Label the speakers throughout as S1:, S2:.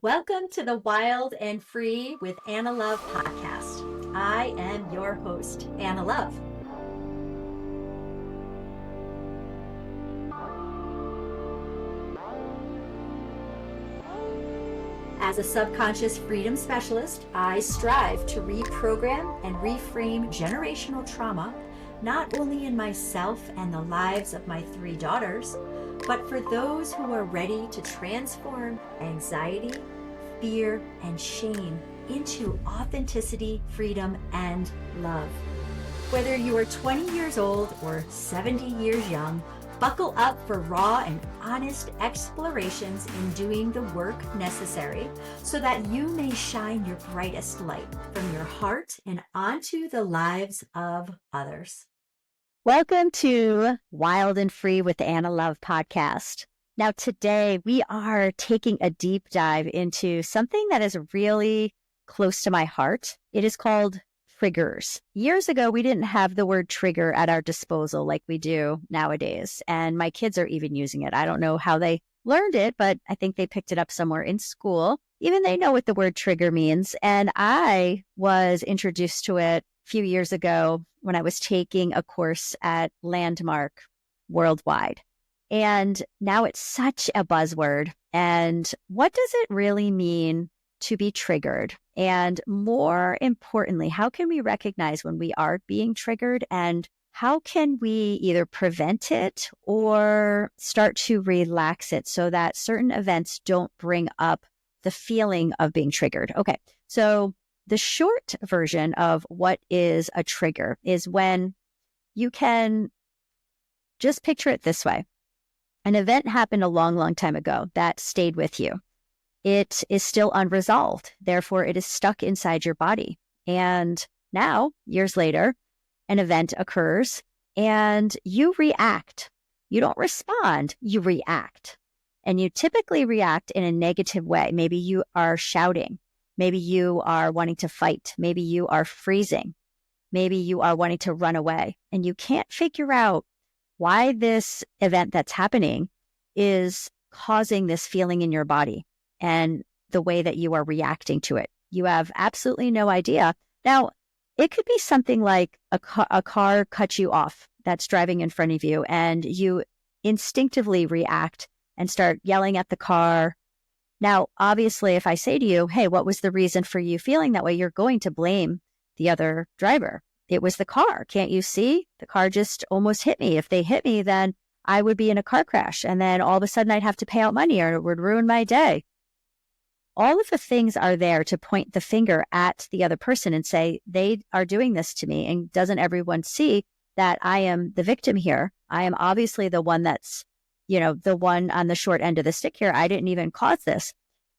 S1: Welcome to the Wild and Free with Anna Love podcast. I am your host, Anna Love. As a subconscious freedom specialist, I strive to reprogram and reframe generational trauma, not only in myself and the lives of my 3 daughters, but for those who are ready to transform anxiety, fear, and shame into authenticity, freedom, and love. Whether you are 20 years old or 70 years young, buckle up for raw and honest explorations in doing the work necessary so that you may shine your brightest light from your heart and onto the lives of others.
S2: Welcome to Wild and Free with Anna Love podcast. Now, today we are taking a deep dive into something that is really close to my heart. It is called triggers. Years ago, we didn't have the word trigger at our disposal like we do nowadays. And my kids are even using it. I don't know how they learned it, but I think they picked it up somewhere in school. Even they know what the word trigger means. And I was introduced to it a few years ago when I was taking a course at Landmark Worldwide. And now it's such a buzzword. And what does it really mean to be triggered? And more importantly, how can we recognize when we are being triggered? And how can we either prevent it or start to relax it so that certain events don't bring up the feeling of being triggered? Okay, so the short version of what is a trigger is when you can just picture it this way. An event happened a long, long time ago that stayed with you. It is still unresolved. Therefore, it is stuck inside your body. And now, years later, an event occurs and you react. You don't respond, you react. And you typically react in a negative way. Maybe you are shouting. Maybe you are wanting to fight. Maybe you are freezing. Maybe you are wanting to run away. And you can't figure out why this event that's happening is causing this feeling in your body and the way that you are reacting to it. You have absolutely no idea. Now, it could be something like a car cuts you off that's driving in front of you, and you instinctively react and start yelling at the car. Now, obviously, if I say to you, hey, what was the reason for you feeling that way? You're going to blame the other driver. It was the car. Can't you see? The car just almost hit me. If they hit me, then I would be in a car crash. And then all of a sudden I'd have to pay out money or it would ruin my day. All of the things are there to point the finger at the other person and say, they are doing this to me. And doesn't everyone see that I am the victim here? I am obviously the one that's, the one on the short end of the stick here. I didn't even cause this.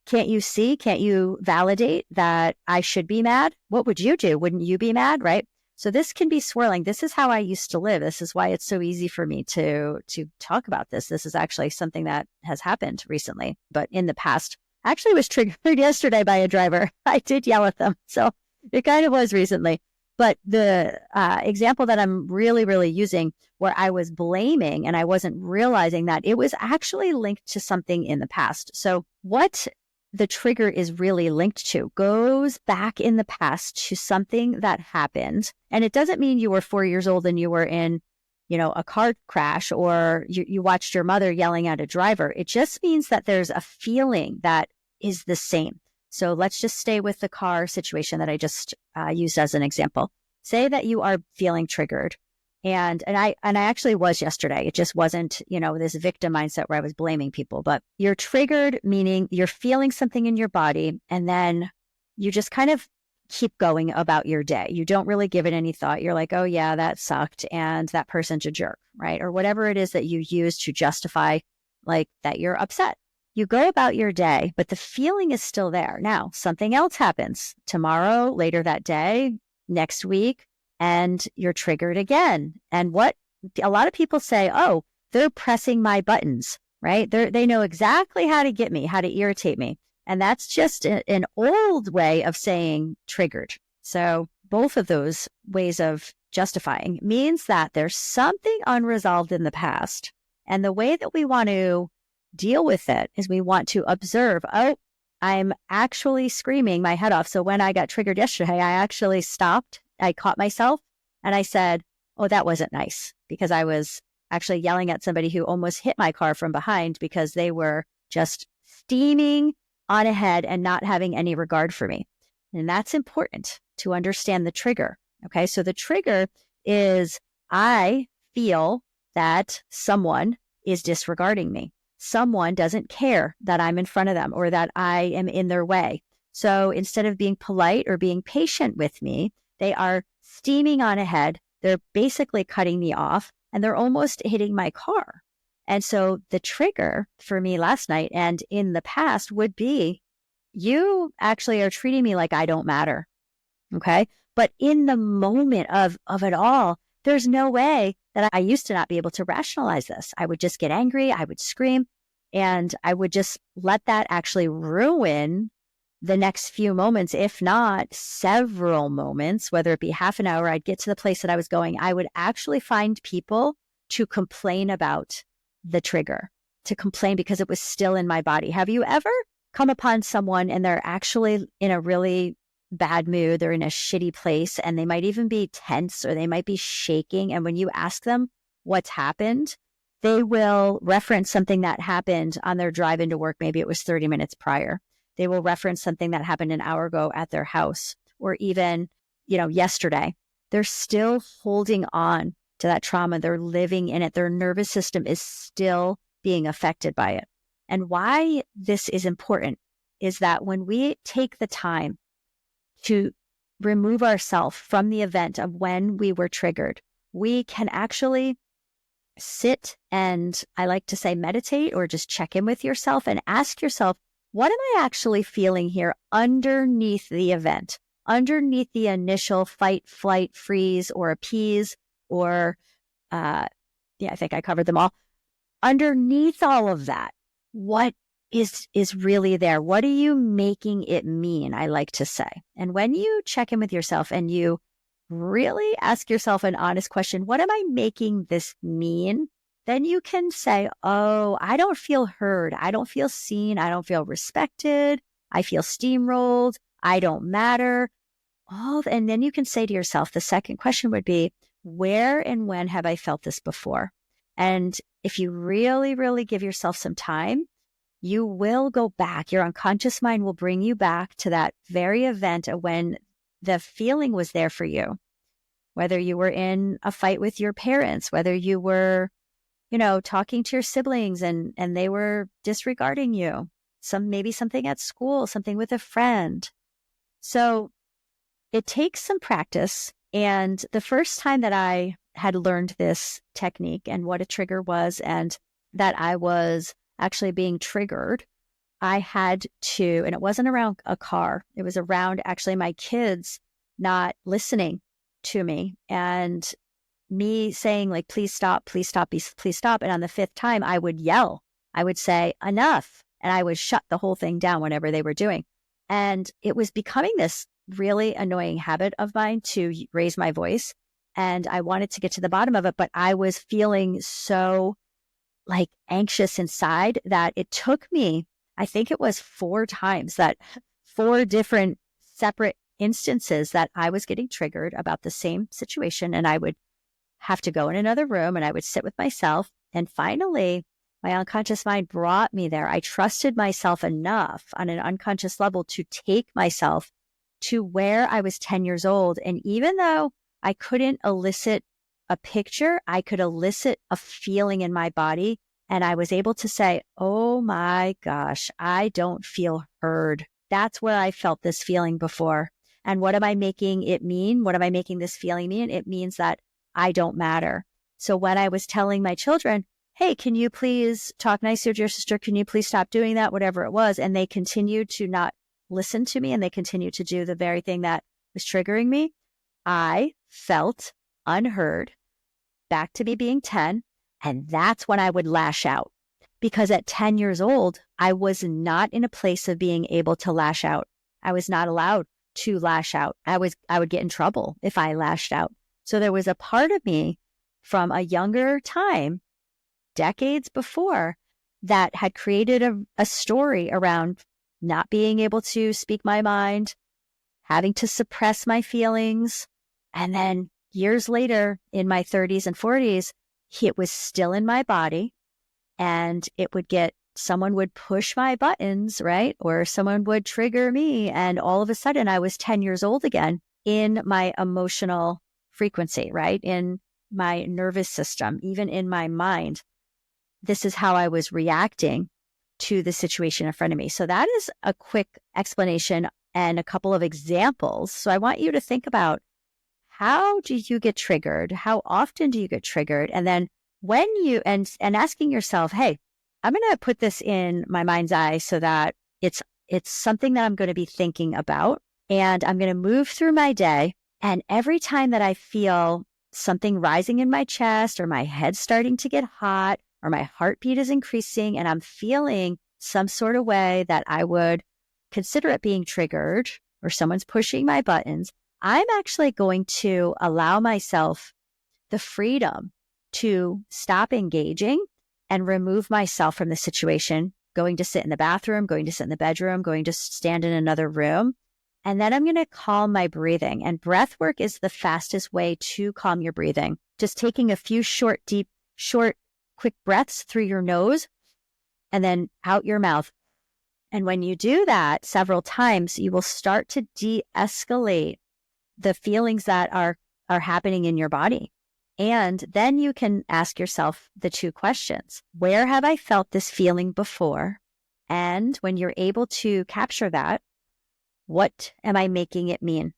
S2: Can't you see? Can't you validate that I should be mad? What would you do? Wouldn't you be mad, right? So this can be swirling. This is how I used to live. This is why it's so easy for me to talk about this. This is actually something that has happened recently, but in the past, I actually was triggered yesterday by a driver. I did yell at them. So it kind of was recently. But the example that I'm really, really using where I was blaming and I wasn't realizing that it was actually linked to something in the past. So what the trigger is really linked to goes back in the past to something that happened. And it doesn't mean you were 4 years old and you were in, a car crash or you watched your mother yelling at a driver. It just means that there's a feeling that is the same. So let's just stay with the car situation that I just used as an example. Say that you are feeling triggered. And I actually was yesterday. It just wasn't, this victim mindset where I was blaming people, but you're triggered, meaning you're feeling something in your body. And then you just kind of keep going about your day. You don't really give it any thought. You're like, oh yeah, that sucked. And that person's a jerk, right? Or whatever it is that you use to justify like that you're upset. You go about your day, but the feeling is still there. Now, something else happens tomorrow, later that day, next week, and you're triggered again. And what a lot of people say, oh, they're pressing my buttons, right? They know exactly how to get me, how to irritate me. And that's just an old way of saying triggered. So both of those ways of justifying means that there's something unresolved in the past. And the way that we want to deal with it is we want to observe, oh, I'm actually screaming my head off. So when I got triggered yesterday, I actually stopped. I caught myself and I said, oh, that wasn't nice, because I was actually yelling at somebody who almost hit my car from behind because they were just steaming on ahead and not having any regard for me. And that's important to understand the trigger. Okay. So the trigger is I feel that someone is disregarding me. Someone doesn't care that I'm in front of them or that I am in their way. So instead of being polite or being patient with me, they are steaming on ahead. They're basically cutting me off and they're almost hitting my car. And so the trigger for me last night and in the past would be, you actually are treating me like I don't matter. Okay. But in the moment of it all, there's no way that I used to not be able to rationalize this. I would just get angry. I would scream and I would just let that actually ruin the next few moments, if not several moments, whether it be half an hour. I'd get to the place that I was going. I would actually find people to complain about the trigger, to complain because it was still in my body. Have you ever come upon someone and they're actually in a really bad mood, they're in a shitty place, and they might even be tense or they might be shaking. And when you ask them what's happened, they will reference something that happened on their drive into work. Maybe it was 30 minutes prior. They will reference something that happened an hour ago at their house, or even, yesterday. They're still holding on to that trauma. They're living in it. Their nervous system is still being affected by it. And why this is important is that when we take the time to remove ourselves from the event of when we were triggered, we can actually sit and, I like to say, meditate or just check in with yourself and ask yourself, what am I actually feeling here underneath the event, underneath the initial fight, flight, freeze, or appease, or I think I covered them all. Underneath all of that, what is really there? What are you making it mean? I like to say. And when you check in with yourself and you really ask yourself an honest question, what am I making this mean? Then you can say, oh, I don't feel heard. I don't feel seen. I don't feel respected. I feel steamrolled. I don't matter. And then you can say to yourself, the second question would be, where and when have I felt this before? And if you really, really give yourself some time, you will go back. Your unconscious mind will bring you back to that very event of when the feeling was there for you, whether you were in a fight with your parents, whether you were, talking to your siblings and they were disregarding you, maybe something at school, something with a friend. So it takes some practice. And the first time that I had learned this technique and what a trigger was, and that I was actually being triggered, I had to, and it wasn't around a car, it was around actually my kids not listening to me and me saying like, please stop, please stop, please stop. And on the fifth time, I would yell, I would say enough. And I would shut the whole thing down, whatever they were doing. And it was becoming this really annoying habit of mine to raise my voice. And I wanted to get to the bottom of it, but I was feeling so anxious inside that it took me, I think it was 4 times, that 4 different separate instances that I was getting triggered about the same situation. And I would have to go in another room and I would sit with myself. And finally, my unconscious mind brought me there. I trusted myself enough on an unconscious level to take myself to where I was 10 years old. And even though I couldn't elicit a picture, I could elicit a feeling in my body. And I was able to say, oh my gosh, I don't feel heard. That's where I felt this feeling before. And what am I making it mean? What am I making this feeling mean? It means that I don't matter. So when I was telling my children, hey, can you please talk nicer to your sister? Can you please stop doing that? Whatever it was. And they continued to not listen to me and they continued to do the very thing that was triggering me. I felt unheard, back to me being 10. And that's when I would lash out. Because at 10 years old, I was not in a place of being able to lash out. I was not allowed to lash out. I would get in trouble if I lashed out. So there was a part of me from a younger time, decades before, that had created a story around not being able to speak my mind, having to suppress my feelings. And then years later, in my 30s and 40s, it was still in my body, and someone would push my buttons, right? Or someone would trigger me. And all of a sudden I was 10 years old again in my emotional frequency, right? In my nervous system, even in my mind. This is how I was reacting to the situation in front of me. So that is a quick explanation and a couple of examples. So I want you to think about, how do you get triggered? How often do you get triggered? And then when you, and asking yourself, hey, I'm going to put this in my mind's eye so that it's something that I'm going to be thinking about. And I'm going to move through my day. And every time that I feel something rising in my chest, or my head starting to get hot, or my heartbeat is increasing, and I'm feeling some sort of way that I would consider it being triggered, or someone's pushing my buttons, I'm actually going to allow myself the freedom to stop engaging and remove myself from the situation, going to sit in the bathroom, going to sit in the bedroom, going to stand in another room. And then I'm going to calm my breathing. And breath work is the fastest way to calm your breathing. Just taking a few short, quick breaths through your nose and then out your mouth. And when you do that several times, you will start to de-escalate the feelings that are happening in your body. And then you can ask yourself the two questions. Where have I felt this feeling before? And when you're able to capture that, what am I making it mean?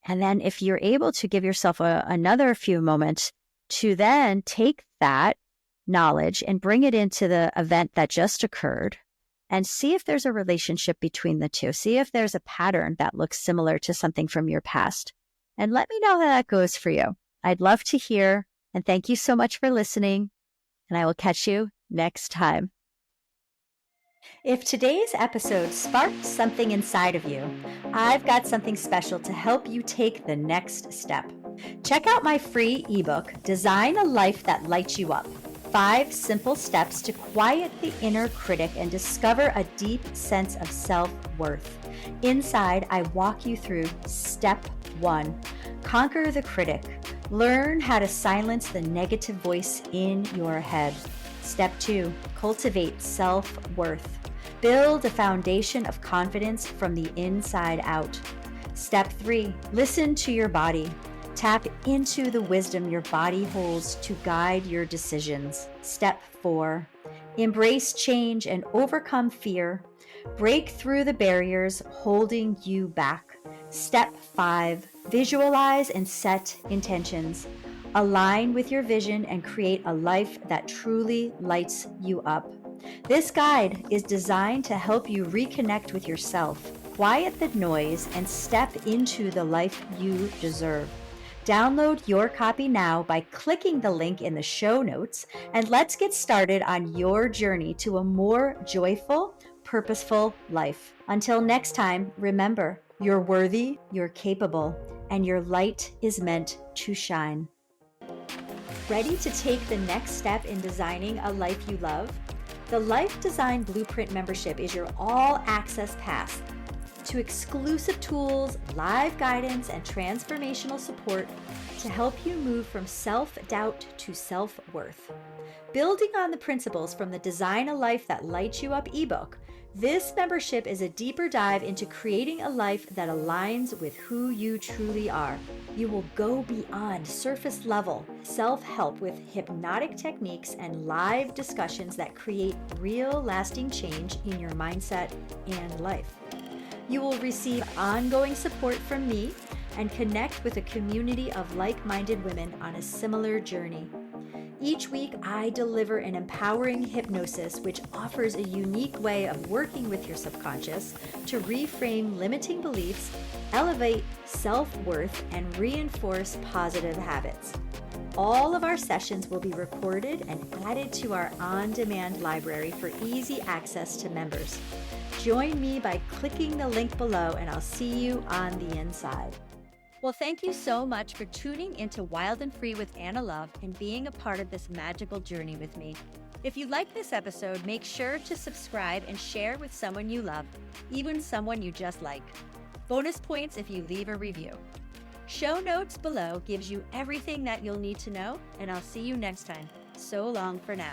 S2: And then if you're able to give yourself another few moments to then take that knowledge and bring it into the event that just occurred, and see if there's a relationship between the two. See if there's a pattern that looks similar to something from your past. And let me know how that goes for you. I'd love to hear. And thank you so much for listening. And I will catch you next time.
S1: If today's episode sparked something inside of you, I've got something special to help you take the next step. Check out my free ebook, Design a Life That Lights You Up. 5 simple steps to quiet the inner critic and discover a deep sense of self-worth. Inside, I walk you through step 1, conquer the critic. Learn how to silence the negative voice in your head. Step 2, cultivate self-worth. Build a foundation of confidence from the inside out. Step 3, listen to your body. Tap into the wisdom your body holds to guide your decisions. Step 4, embrace change and overcome fear. Break through the barriers holding you back. Step 5, visualize and set intentions. Align with your vision and create a life that truly lights you up. This guide is designed to help you reconnect with yourself, quiet the noise, and step into the life you deserve. Download your copy now by clicking the link in the show notes, and let's get started on your journey to a more joyful, purposeful life. Until next time, remember, you're worthy, you're capable, and your light is meant to shine. Ready to take the next step in designing a life you love? The Life Design Blueprint membership is your all-access pass to exclusive tools, live guidance, and transformational support to help you move from self-doubt to self-worth. Building on the principles from the Design a Life That Lights You Up ebook, this membership is a deeper dive into creating a life that aligns with who you truly are. You will go beyond surface level self-help with hypnotic techniques and live discussions that create real lasting change in your mindset and life. You will receive ongoing support from me and connect with a community of like-minded women on a similar journey. Each week, I deliver an empowering hypnosis which offers a unique way of working with your subconscious to reframe limiting beliefs, elevate self-worth, and reinforce positive habits. All of our sessions will be recorded and added to our on-demand library for easy access to members. Join me by clicking the link below, and I'll see you on the inside. Well, thank you so much for tuning into Wild and Free with Anna Love and being a part of this magical journey with me.
S2: If you like this episode, make sure to subscribe and share with someone you love, even someone you just like. Bonus points if you leave a review. Show notes below gives you everything that you'll need to know, and I'll see you next time. So long for now.